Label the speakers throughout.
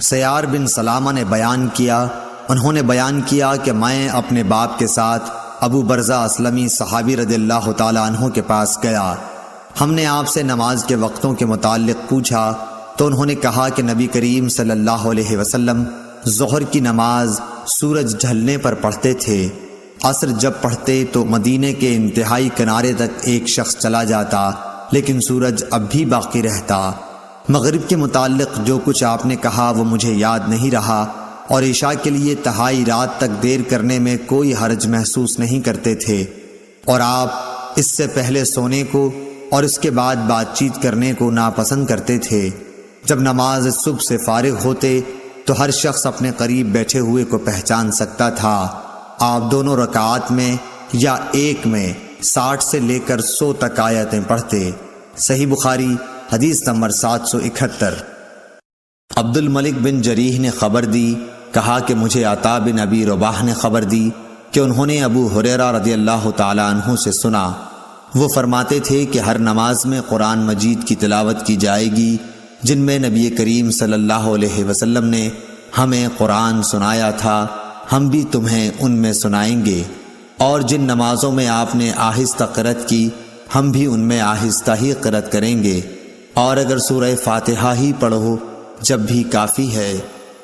Speaker 1: سیار بن سلامہ نے بیان کیا، انہوں نے بیان کیا کہ میں اپنے باپ کے ساتھ ابو برزہ اسلمی صحابی رضی اللہ تعالیٰ عنہ کے پاس گیا۔ ہم نے آپ سے نماز کے وقتوں کے متعلق پوچھا تو انہوں نے کہا کہ نبی کریم صلی اللہ علیہ وسلم ظہر کی نماز سورج ڈھلنے پر پڑھتے تھے، عصر جب پڑھتے تو مدینے کے انتہائی کنارے تک ایک شخص چلا جاتا لیکن سورج اب بھی باقی رہتا۔ مغرب کے متعلق جو کچھ آپ نے کہا وہ مجھے یاد نہیں رہا، اور عشاء کے لیے تہائی رات تک دیر کرنے میں کوئی حرج محسوس نہیں کرتے تھے، اور آپ اس سے پہلے سونے کو اور اس کے بعد بات چیت کرنے کو ناپسند کرتے تھے۔ جب نماز صبح سے فارغ ہوتے تو ہر شخص اپنے قریب بیٹھے ہوئے کو پہچان سکتا تھا۔ آپ دونوں رکعات میں یا ایک میں 60 سے لے کر 100 تک آیتیں پڑھتے۔ صحیح بخاری حدیث نمبر 771۔ عبد الملک بن جریح نے خبر دی، کہا کہ مجھے عطا بن ابی رباح نے خبر دی کہ انہوں نے ابو ہریرہ رضی اللہ تعالی عنہ سے سنا، وہ فرماتے تھے کہ ہر نماز میں قرآن مجید کی تلاوت کی جائے گی جن میں نبی کریم صلی اللہ علیہ وسلم نے ہمیں قرآن سنایا تھا، ہم بھی تمہیں ان میں سنائیں گے، اور جن نمازوں میں آپ نے آہستہ قرأت کی ہم بھی ان میں آہستہ ہی قرأت کریں گے، اور اگر سورہ فاتحہ ہی پڑھو جب بھی کافی ہے،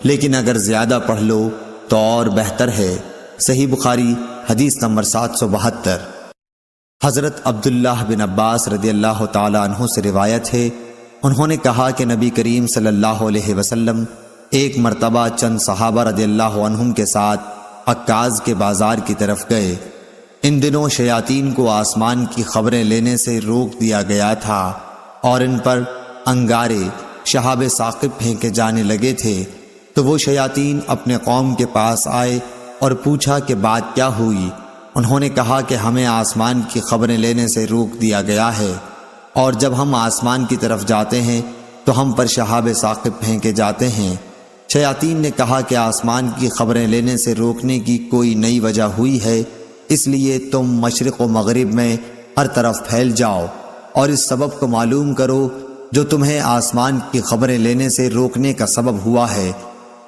Speaker 1: لیکن اگر زیادہ پڑھ لو تو اور بہتر ہے۔ صحیح بخاری حدیث نمبر 772۔ حضرت عبداللہ بن عباس رضی اللہ تعالی عنہ سے روایت ہے، انہوں نے کہا کہ نبی کریم صلی اللہ علیہ وسلم ایک مرتبہ چند صحابہ رضی اللہ عنہم کے ساتھ عکاظ کے بازار کی طرف گئے۔ ان دنوں شیاطین کو آسمان کی خبریں لینے سے روک دیا گیا تھا اور ان پر انگارے شہاب ثاقب پھینکے جانے لگے تھے، تو وہ شیاطین اپنے قوم کے پاس آئے اور پوچھا کہ بات کیا ہوئی۔ انہوں نے کہا کہ ہمیں آسمان کی خبریں لینے سے روک دیا گیا ہے، اور جب ہم آسمان کی طرف جاتے ہیں تو ہم پر شہاب ثاقب پھینکے جاتے ہیں۔ شیاطین نے کہا کہ آسمان کی خبریں لینے سے روکنے کی کوئی نئی وجہ ہوئی ہے، اس لیے تم مشرق و مغرب میں ہر طرف پھیل جاؤ اور اس سبب کو معلوم کرو جو تمہیں آسمان کی خبریں لینے سے روکنے کا سبب ہوا ہے۔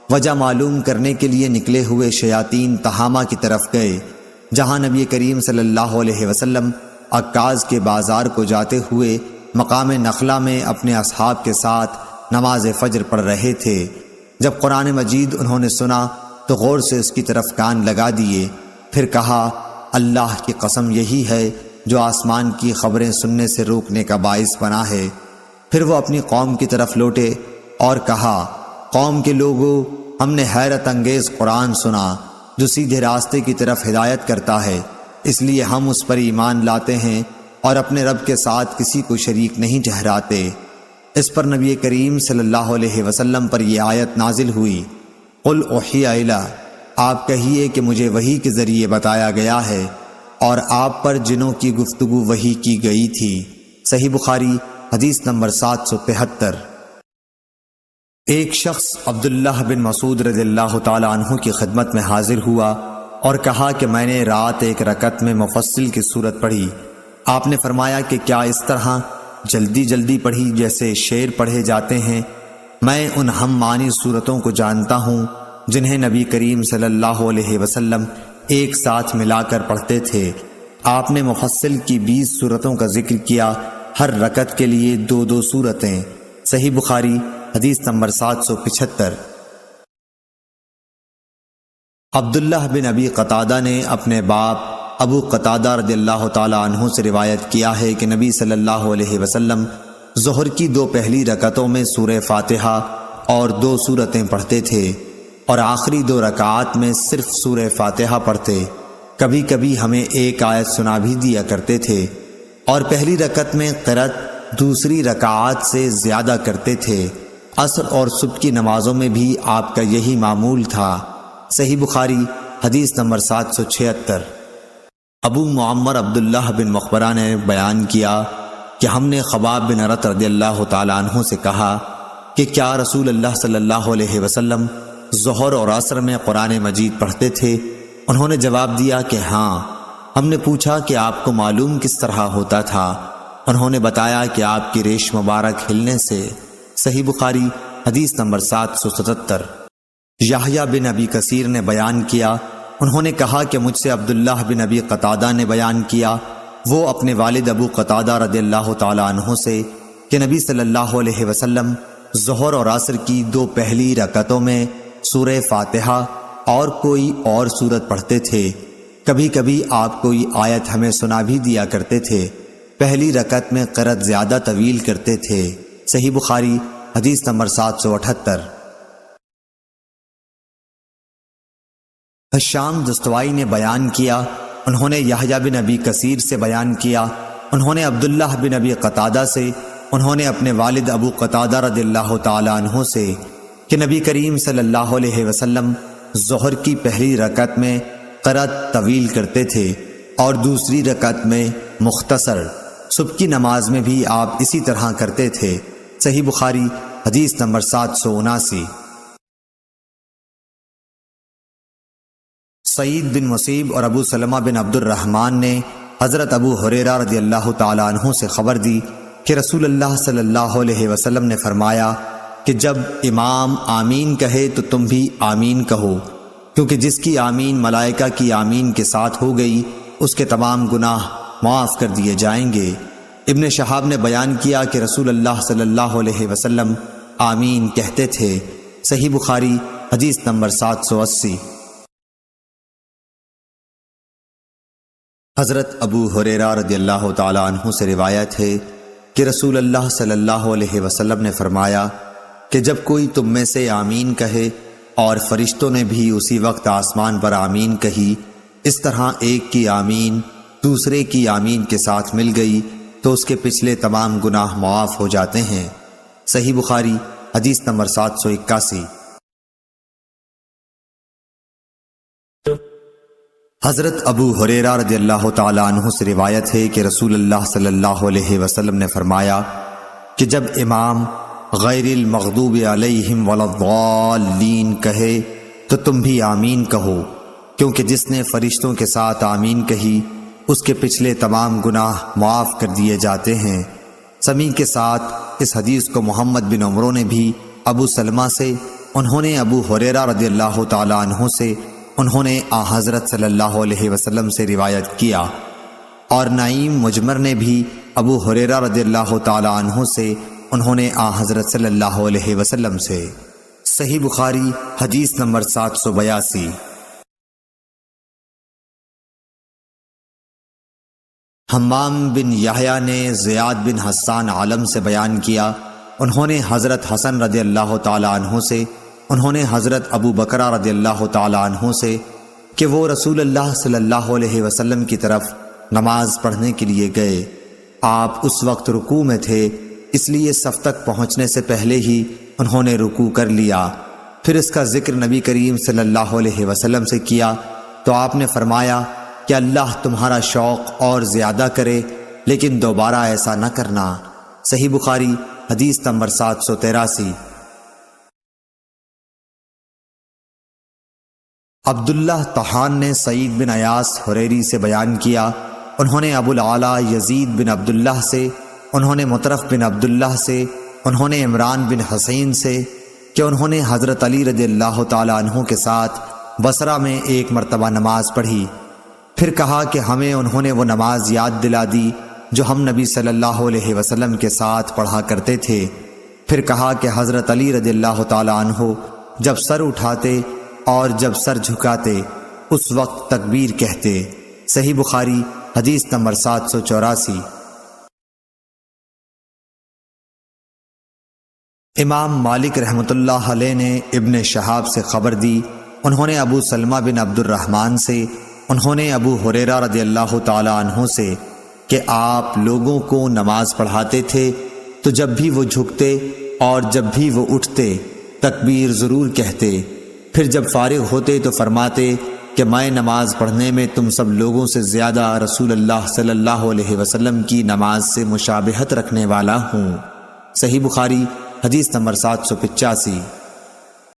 Speaker 1: وجہ معلوم کرنے کے لیے نکلے ہوئے شیاطین تہامہ کی طرف گئے، جہاں نبی کریم صلی اللہ علیہ وسلم عکاظ کے بازار کو جاتے ہوئے مقام نخلہ میں اپنے اصحاب کے ساتھ نماز فجر پڑھ رہے تھے۔ جب قرآن مجید انہوں نے سنا تو غور سے اس کی طرف کان لگا دیے، پھر کہا اللہ کی قسم یہی ہے جو آسمان کی خبریں سننے سے روکنے کا باعث بنا ہے۔ پھر وہ اپنی قوم کی طرف لوٹے اور کہا قوم کے لوگوں، ہم نے حیرت انگیز قرآن سنا جو سیدھے راستے کی طرف ہدایت کرتا ہے، اس لیے ہم اس پر ایمان لاتے ہیں اور اپنے رب کے ساتھ کسی کو شریک نہیں ٹھہراتے۔ اس پر نبی کریم صلی اللہ علیہ وسلم پر یہ آیت نازل ہوئی، قل اوحی الی، آپ کہیے کہ مجھے وحی کے ذریعے بتایا گیا ہے اور آپ پر جنوں کی گفتگو وحی کی گئی تھی۔ صحیح بخاری حدیث نمبر 773۔ ایک شخص عبداللہ بن مسعود رضی اللہ تعالی عنہ کی خدمت میں حاضر ہوا اور کہا کہ میں نے رات ایک رکعت میں مفصل کی صورت پڑھی۔ آپ نے فرمایا کہ کیا اس طرح جلدی جلدی پڑھی جیسے شعر پڑھے جاتے ہیں؟ میں ان ہم معنی صورتوں کو جانتا ہوں جنہیں نبی کریم صلی اللہ علیہ وسلم ایک ساتھ ملا کر پڑھتے تھے۔ آپ نے مفصل کی 20 صورتوں کا ذکر کیا، ہر رکعت کے لیے 2 صورتیں۔ صحیح بخاری حدیث نمبر 775۔ عبداللہ بن ابی قتادہ نے اپنے باپ ابو قتادہ رضی اللہ تعالی عنہ سے روایت کیا ہے کہ نبی صلی اللہ علیہ وسلم ظہر کی 2 پہلی رکعتوں میں سورہ فاتحہ اور 2 صورتیں پڑھتے تھے، اور آخری 2 رکعات میں صرف سورہ فاتحہ پڑھتے۔ کبھی کبھی ہمیں ایک آیت سنا بھی دیا کرتے تھے، اور پہلی رکعت میں قرأت دوسری رکعات سے زیادہ کرتے تھے۔ عصر اور صبح کی نمازوں میں بھی آپ کا یہی معمول تھا۔ صحیح بخاری حدیث نمبر 776۔ ابو معمر عبداللہ بن مخبرہ نے بیان کیا کہ ہم نے خباب بن ارت رضی اللہ تعالی عنہ سے کہا کہ کیا رسول اللہ صلی اللہ علیہ وسلم ظہر اور عصر میں قرآن مجید پڑھتے تھے؟ انہوں نے جواب دیا کہ ہاں۔ ہم نے پوچھا کہ آپ کو معلوم کس طرح ہوتا تھا؟ انہوں نے بتایا کہ آپ کی ریش مبارک ہلنے سے۔ صحیح بخاری حدیث نمبر 777۔ یحییٰ بن ابی کثیر نے بیان کیا، انہوں نے کہا کہ مجھ سے عبداللہ بن ابی قتادہ نے بیان کیا، وہ اپنے والد ابو قتادہ رضی اللہ تعالی عنہ سے کہ نبی صلی اللہ علیہ وسلم ظہر اور عصر کی 2 پہلی رکعتوں میں سورہ فاتحہ اور کوئی اور سورت پڑھتے تھے۔ کبھی کبھی آپ کوئی آیت ہمیں سنا بھی دیا کرتے تھے۔ پہلی رکعت میں قرأت زیادہ طویل کرتے تھے۔ صحیح بخاری حدیث نمبر 778۔ حشام دستوائی نے بیان کیا، انہوں نے یحییٰ بن ابی کثیر سے بیان کیا، انہوں نے عبداللہ بن ابی قتادہ سے، انہوں نے اپنے والد ابو قتادہ رضی اللہ تعالی عنہ سے کہ نبی کریم صلی اللہ علیہ وسلم ظہر کی پہلی رکعت میں قرأت طویل کرتے تھے اور دوسری رکعت میں مختصر۔ صبح کی نماز میں بھی آپ اسی طرح کرتے تھے۔ صحیح بخاری حدیث نمبر 779۔ سعید بن مسیب اور ابو سلمہ بن عبد الرحمن نے حضرت ابو ہریرہ رضی اللہ تعالی عنہ سے خبر دی کہ رسول اللہ صلی اللہ علیہ وسلم نے فرمایا کہ جب امام آمین کہے تو تم بھی آمین کہو، کیونکہ جس کی آمین ملائکہ کی آمین کے ساتھ ہو گئی اس کے تمام گناہ معاف کر دیے جائیں گے۔ ابن شہاب نے بیان کیا کہ رسول اللہ صلی اللہ علیہ وسلم آمین کہتے تھے۔ صحیح بخاری حدیث نمبر 780۔ حضرت ابو ہریرہ رضی اللہ تعالی عنہ سے روایت ہے کہ رسول اللہ صلی اللہ علیہ وسلم نے فرمایا کہ جب کوئی تم میں سے آمین کہے اور فرشتوں نے بھی اسی وقت آسمان پر آمین کہی، اس طرح ایک کی آمین دوسرے کی آمین کے ساتھ مل گئی تو اس کے پچھلے تمام گناہ معاف ہو جاتے ہیں۔ صحیح بخاری حدیث نمبر 781۔ حضرت ابو ہریرہ رضی اللہ تعالی عنہ سے روایت ہے کہ رسول اللہ صلی اللہ علیہ وسلم نے فرمایا کہ جب امام غیر المغضوب علیہم ولا الضالین کہے تو تم بھی آمین کہو، کیونکہ جس نے فرشتوں کے ساتھ آمین کہی اس کے پچھلے تمام گناہ معاف کر دیے جاتے ہیں۔ سمیع کے ساتھ اس حدیث کو محمد بن عمرو نے بھی ابو سلمہ سے، انہوں نے ابو ہریرہ رضی اللہ تعالی عنہ سے، انہوں نے حضرت صلی اللہ علیہ وسلم سے روایت کیا، اور نعیم مجمر نے بھی ابو ہریرہ رضی اللہ تعالی عنہ سے، انہوں نے حضرت صلی اللہ علیہ وسلم سے۔ صحیح بخاری حدیث نمبر 782۔ حمام بن یحییٰ نے زیاد بن حسان عالم سے بیان کیا، انہوں نے حضرت حسن رضی اللہ تعالی عنہ سے، انہوں نے حضرت ابو بکرہ رضی اللہ تعالی عنہ سے کہ وہ رسول اللہ صلی اللہ علیہ وسلم کی طرف نماز پڑھنے کے لیے گئے۔ آپ اس وقت رکوع میں تھے، اس لیے صف تک پہنچنے سے پہلے ہی انہوں نے رکوع کر لیا۔ پھر اس کا ذکر نبی کریم صلی اللہ علیہ وسلم سے کیا تو آپ نے فرمایا کہ اللہ تمہارا شوق اور زیادہ کرے، لیکن دوبارہ ایسا نہ کرنا۔ صحیح بخاری حدیث نمبر 783۔ عبداللہ طحان نے سعید بن ایاس حریری سے بیان کیا، انہوں نے ابو العلا یزید بن عبداللہ سے، انہوں نے مطرف بن عبداللہ سے، انہوں نے عمران بن حسین سے کہ انہوں نے حضرت علی رضی اللہ تعالی عنہ کے ساتھ بصرہ میں ایک مرتبہ نماز پڑھی، پھر کہا کہ ہمیں انہوں نے وہ نماز یاد دلا دی جو ہم نبی صلی اللہ علیہ وسلم کے ساتھ پڑھا کرتے تھے۔ پھر کہا کہ حضرت علی رضی اللہ تعالی عنہ جب سر اٹھاتے اور جب سر جھکاتے اس وقت تکبیر کہتے۔ صحیح بخاری حدیث نمبر 784۔ امام مالک رحمۃ اللہ علیہ نے ابن شہاب سے خبر دی، انہوں نے ابو سلمہ بن عبد الرحمن سے، انہوں نے ابو ہریرہ رضی اللہ تعالی عنہ سے کہ آپ لوگوں کو نماز پڑھاتے تھے تو جب بھی وہ جھکتے اور جب بھی وہ اٹھتے تکبیر ضرور کہتے، پھر جب فارغ ہوتے تو فرماتے کہ میں نماز پڑھنے میں تم سب لوگوں سے زیادہ رسول اللہ صلی اللہ علیہ وسلم کی نماز سے مشابہت رکھنے والا ہوں۔ صحیح بخاری حدیث نمبر 785۔